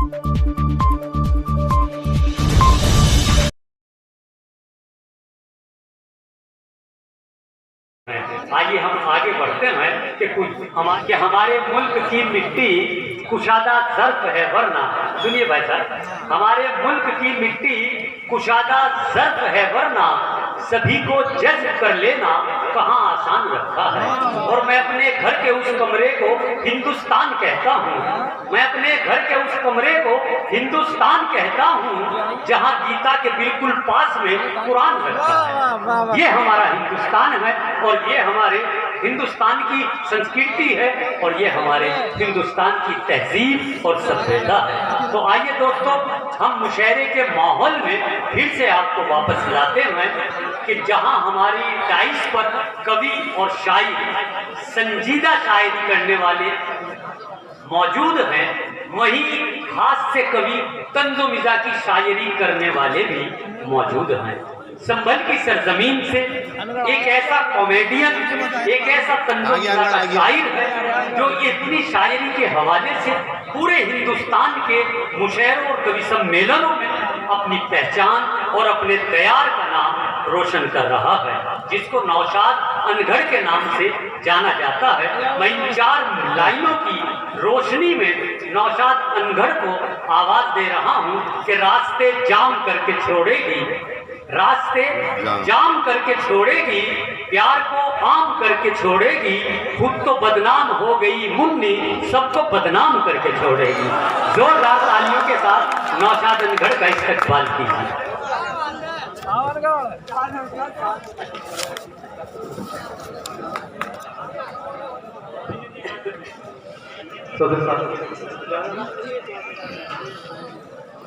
आइए हम आगे बढ़ते हैं कि हमारे मुल्क की मिट्टी कुशादा ज़र्फ़ है वरना, सुनिए भाई साहब, हमारे मुल्क की मिट्टी कुशादा ज़र्फ़ है वरना सभी को जज्ब कर लेना कहाँ आसान रखा है। और मैं अपने घर के उस कमरे को हिंदुस्तान कहता हूँ, मैं अपने घर के उस कमरे को हिंदुस्तान कहता हूँ जहाँ गीता के बिल्कुल पास में कुरान रखा है। ये हमारा हिंदुस्तान है और ये हमारे हिंदुस्तान की संस्कृति है और ये हमारे हिंदुस्तान की तहजीब और सभ्यता है। तो आइए दोस्तों, हम मुशायरे के माहौल में फिर से आपको वापस लाते हैं कि जहां हमारी डाइस पर कवि और शायर, संजीदा शायरी करने वाले मौजूद हैं, वहीं हास्य कवि तंज़ो मिज़ा की शायरी करने वाले भी मौजूद हैं। संभल की सरजमीन से एक ऐसा कॉमेडियन, एक ऐसा तंज़ो मिज़ा का शायर है जो इतनी शायरी के हवाले से पूरे हिंदुस्तान के मुशायरों और कवि सम्मेलनों में अपनी पहचान और अपने तैयार का नाम रोशन कर रहा है, जिसको नौशाद अनगढ़ के नाम से जाना जाता है। मैं इन 4 लाइनों की रोशनी में नौशाद अनगढ़ को आवाज दे रहा हूँ कि रास्ते जाम करके छोड़ेगी, रास्ते जाम करके छोड़ेगी, प्यार को आम करके छोड़ेगी, खुद तो बदनाम हो गई मुन्नी, सबको बदनाम करके छोड़ेगी। जोरदार तालियों के साथ नौशाद अनगढ़ का इस्तकबाल कीजिए।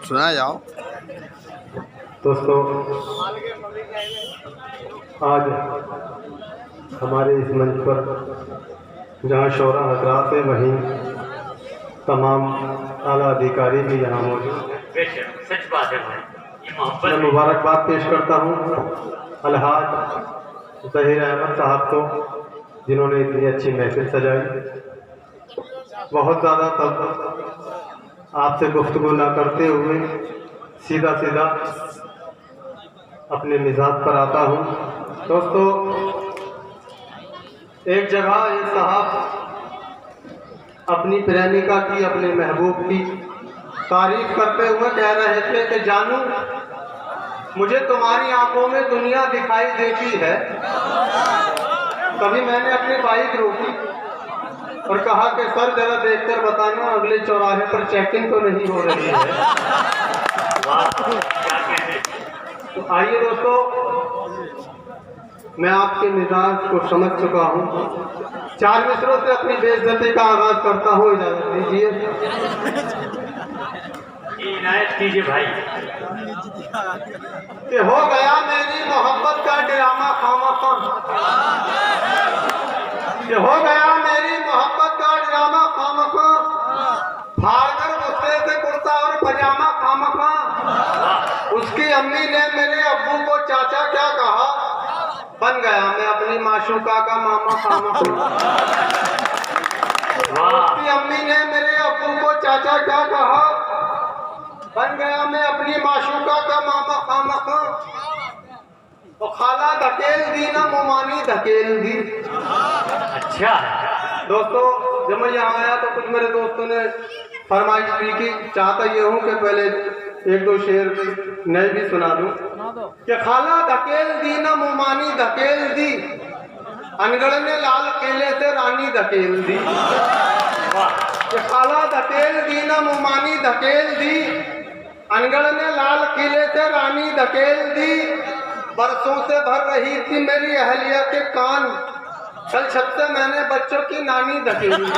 सुना जाओ दोस्तों, आज हमारे इस मंच पर जहां शौरा हजरात है, वहीं तमाम आला अधिकारी भी यहाँ मौजूद हैं। सच बात है भाई, मैं मुबारकबाद पेश करता हूँ अलहाज ज़हीर अहमद साहब को, जिन्होंने इतनी अच्छी महफिल सजाई। बहुत ज़्यादा तब आपसे गुफ्तगू ना करते हुए सीधा सीधा अपने मिजाज पर आता हूँ। दोस्तों, एक जगह एक साहब अपनी प्रेमिका की, अपने महबूब की तारीफ करते हुए कह रहे थे कि जानू, मुझे तुम्हारी आंखों में दुनिया दिखाई देती है। तभी मैंने अपनी बाइक रोकी और कहा कि सर जरा देखकर बताना अगले चौराहे पर चेकिंग तो नहीं हो रही है। तो आइए दोस्तों, मैं आपके मिजाज को समझ चुका हूँ। 4 मिसरों से अपनी बेइज्जती का आगाज करता हूँ, इजाजत दीजिए। इनायत कीजिए भाई। कि हो गया मेरी मोहब्बत का ड्रामा खामखा, कि हो गया मेरी मोहब्बत का ड्रामा खामखा, फाड़कर गुस्से से कुर्ता और पजामा खामखा। उसकी अम्मी ने मेरे अब्बू को चाचा क्या कहा, बन गया मैं अपनी माशूका का मामा खामखा। उसकी अम्मी ने मेरे अब्बू को चाचा क्या कहा, बन गया मैं अपनी माशूका का मामा खामखा। तो खाला धकेल दी ना मुमानी धकेल दी। अच्छा दोस्तों, जब मैं यहाँ आया तो कुछ मेरे दोस्तों ने फरमाइश की कि चाहता ये हूँ कि पहले 1-2 शेर नए भी सुना दूँ। कि खाला धकेल दी ना मुमानी धकेल दी, अनगढ़ ने लाल किले से रानी धकेल दी। कि खाला धकेल दी ना मुमानी धकेल दी, अनगढ़ ने लाल किले से रानी धकेल दी। बरसों से भर रही थी मेरी अहलिया के कान, कल छत से मैंने बच्चों की नानी धकेल दी।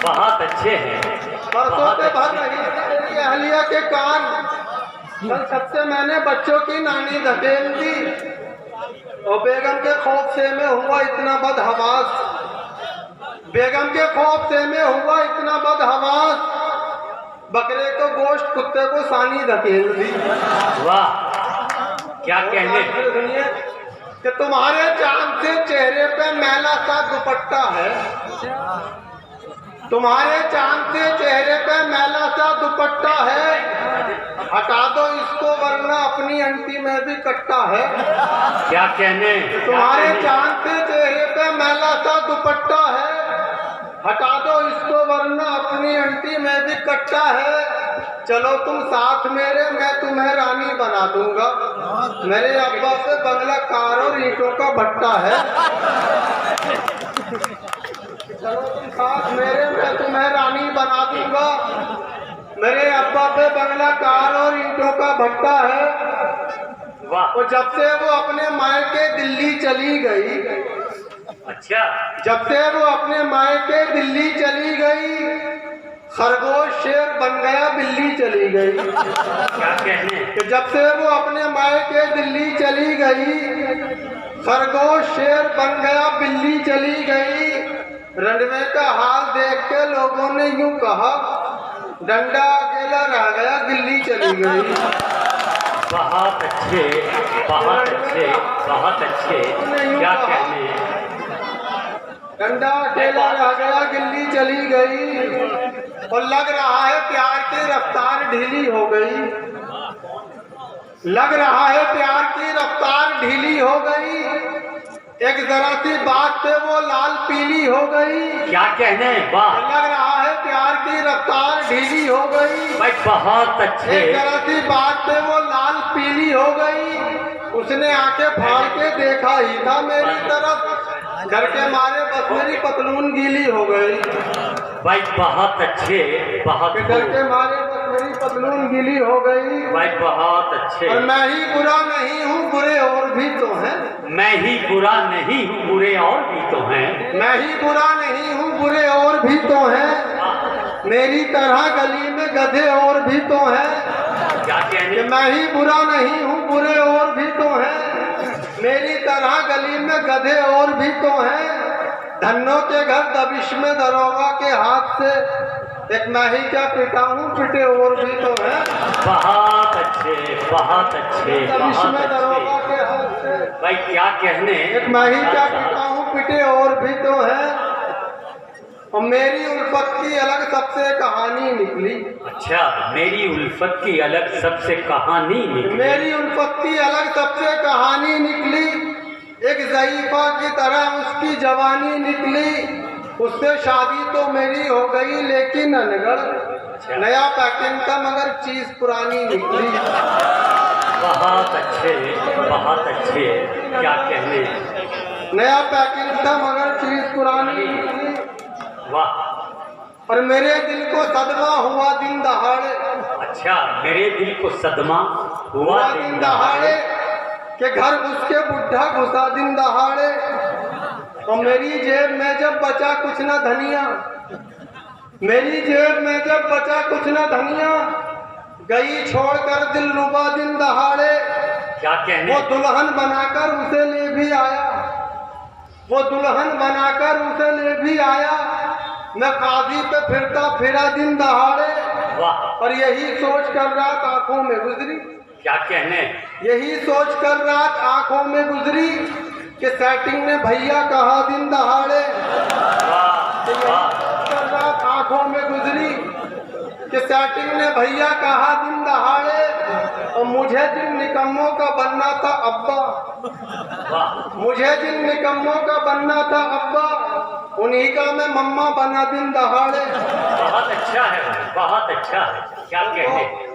बहुत अच्छे हैं। बरसों से भर रही थी मेरी अहलिया के कान, कल छत से मैंने बच्चों की नानी धकेल दी। और बेगम के खौफ से मैं हुआ इतना बदहवास, बेगम के खौफ से मैं हुआ इतना बदहवास, बकरे को गोश्त कुत्ते को सानी धकेल दी। वाह, क्या कहने। सुनिए कि तुम्हारे चांद से चेहरे पे मैला सा दुपट्टा है, तुम्हारे चांद से चेहरे पे मैला सा दुपट्टा है, हटा दो इसको वरना अपनी अंटी में भी कट्टा है। क्या कहने? तुम्हारे चांद से चेहरे पे मैला सा दुपट्टा है, हटा दो इसको वरना अपनी अंटी में भी कट्टा है। चलो तुम साथ मेरे, मैं तुम्हें रानी बना दूंगा। मेरे अब्बा से बंगला कार और ईंटों का भट्टा है। चलो तुम साथ मेरे, मैं तुम्हें रानी बना दूंगा। मेरे अब्बा पे बंगला कार और ईंटों का भट्टा है। वाह। और जब से वो अपने मायके दिल्ली चली गई, अच्छा। जब से वो अपने मायके दिल्ली चली गई, खरगोश शेर बन गया बिल्ली चली गई। क्या कहने? कि जब से वो अपने मायके दिल्ली चली गई, खरगोश शेर बन गया बिल्ली चली गई। रनवे का हाल देख के लोगों ने यूं कहा, डंडा अकेला रह गया गिल्ली चली गई। बहुत अच्छे, बहुत अच्छे, बहुत अच्छे। क्या कहने? डंडा अकेला रह गया गिल्ली चली गई। और लग रहा है प्यार की रफ्तार ढीली हो गई। लग रहा है प्यार की रफ्तार ढीली हो गई। एक जरा सी बात पे वो लाल पीली हो गई। क्या कहने? वाह। लग रहा है प्यार की रफ्तार ढीली हो गई। भाई बहुत अच्छे। एक जरा सी बात पे वो लाल पीली हो गई। उसने आंखें फाड़ के देखा ही था मेरी तरफ, डर के मारे बस मेरी पतलून गीली हो गई। भाई बहुत अच्छे, बहुत डर के मारे बस मेरी पतलून गीली हो गई। भाई बहुत अच्छे। और मैं ही बुरा नहीं हूँ, बुरे और भी तो हैं। मैं ही बुरा नहीं हूँ, बुरे और भी तो हैं। मैं ही बुरा नहीं हूँ, बुरे और भी तो हैं। मेरी तरह गली में गधे और भी तो हैं। क्या कहने? कि मैं ही बुरा नहीं हूँ, बुरे और भी तो हैं। मेरी तरह गली में गधे और भी तो हैं। धन्नों के घर दबिश में दरोगा के हाथ से, एक मैं ही क्या पिटा हूँ, पिटे और भी तो हैं। बहुत अच्छे, बहुत अच्छे, दबिश बहुत में दरोगा अच्छे। के हाथ से, भाई क्या कहने? एक मैं ही क्या पिटा हूँ, पिटे और भी तो हैं। और मेरी उल्फत की अलग सबसे कहानी निकली। अच्छा, मेरी उल्फत की अलग सबसे कहानी निकली। मेरी उल्फत की अलग सबसे कहानी निकली। एक ज़ईफ़ा की तरह उसकी जवानी निकली। उससे शादी तो मेरी हो गई लेकिन अनगढ़, नया पैकिंग था मगर चीज पुरानी निकली। बहुत अच्छे, बहुत अच्छे। क्या कहने? नया पैकिंग था मगर चीज पुरानी निकली। वाह। और मेरे दिल को सदमा हुआ दिन दहाड़े। अच्छा, मेरे दिल को सदमा हुआ दिन दहाड़े के घर उसके बुढ़ा घुसा दिन दहाड़े। और मेरी जेब में जब बचा कुछ न धनिया, मेरी जेब में जब बचा कुछ न धनिया, गई छोड़कर दिल रुबा दिन दहाड़े। क्या कहने? वो दुल्हन बनाकर उसे ले भी आया, वो दुल्हन बनाकर उसे ले भी आया। मैं काजी पे फिरता फिरा दिन दहाड़े। वाह। और यही सोच कर रात आंखों में गुजरी। क्या कहने? यही सोच कर रात आंखों में गुजरी कि सेटिंग ने भैया कहा दिन दहाड़े। कर रात आंखों में गुजरी कि सेटिंग ने भैया कहा दिन दहाड़े। और मुझे जिन निकम्मों का बनना था अब्बा, मुझे जिन निकम्मों का बनना था अब्बा, उन्हीं का मैं मम्मा बना दिन दहाड़े। बहुत अच्छा है, बहुत अच्छा है। क्या कहने?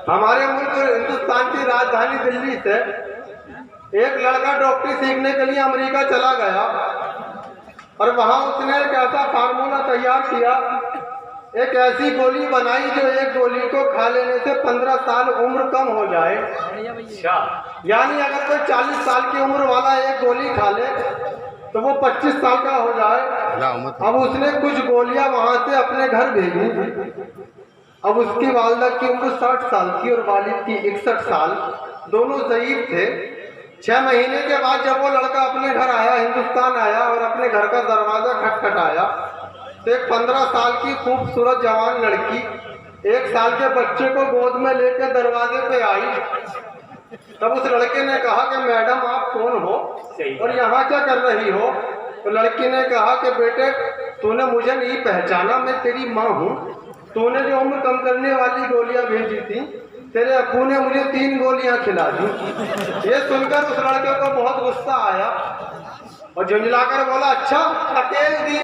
हमारे मुल्क हिंदुस्तान की राजधानी दिल्ली से एक लड़का डॉक्टरी सीखने के लिए अमेरिका चला गया। और वहाँ उसने एक ऐसा फार्मूला तैयार किया, एक ऐसी गोली बनाई जो एक गोली को खा लेने से 15 साल उम्र कम हो जाए। अच्छा। यानी अगर कोई 40 साल की उम्र वाला एक गोली खा ले तो वो 25 साल का हो जाए। अब उसने कुछ गोलियां वहां से अपने घर भेजी। अब उसकी वालिदा की उम्र 60 साल की और वालिद की 61 साल, दोनों ज़ईफ़ थे। 6 महीने के बाद जब वो लड़का अपने घर आया, हिंदुस्तान आया और अपने घर का दरवाज़ा खटखटाया तो एक 15 साल की खूबसूरत जवान लड़की 1 साल के बच्चे को गोद में लेकर दरवाजे पे आई। तब उस लड़के ने कहा कि मैडम आप कौन हो और यहाँ क्या कर रही हो? तो लड़की ने कहा कि बेटे तूने मुझे नहीं पहचाना, मैं तेरी माँ हूँ। तूने जो उम्र कम करने वाली गोलियां भेजी थी, तेरे अब्बू ने मुझे 3 गोलियां खिला दी। ये सुनकर उस लड़के को बहुत गुस्सा आया और झुंझलाकर बोला, अच्छा धकेल दी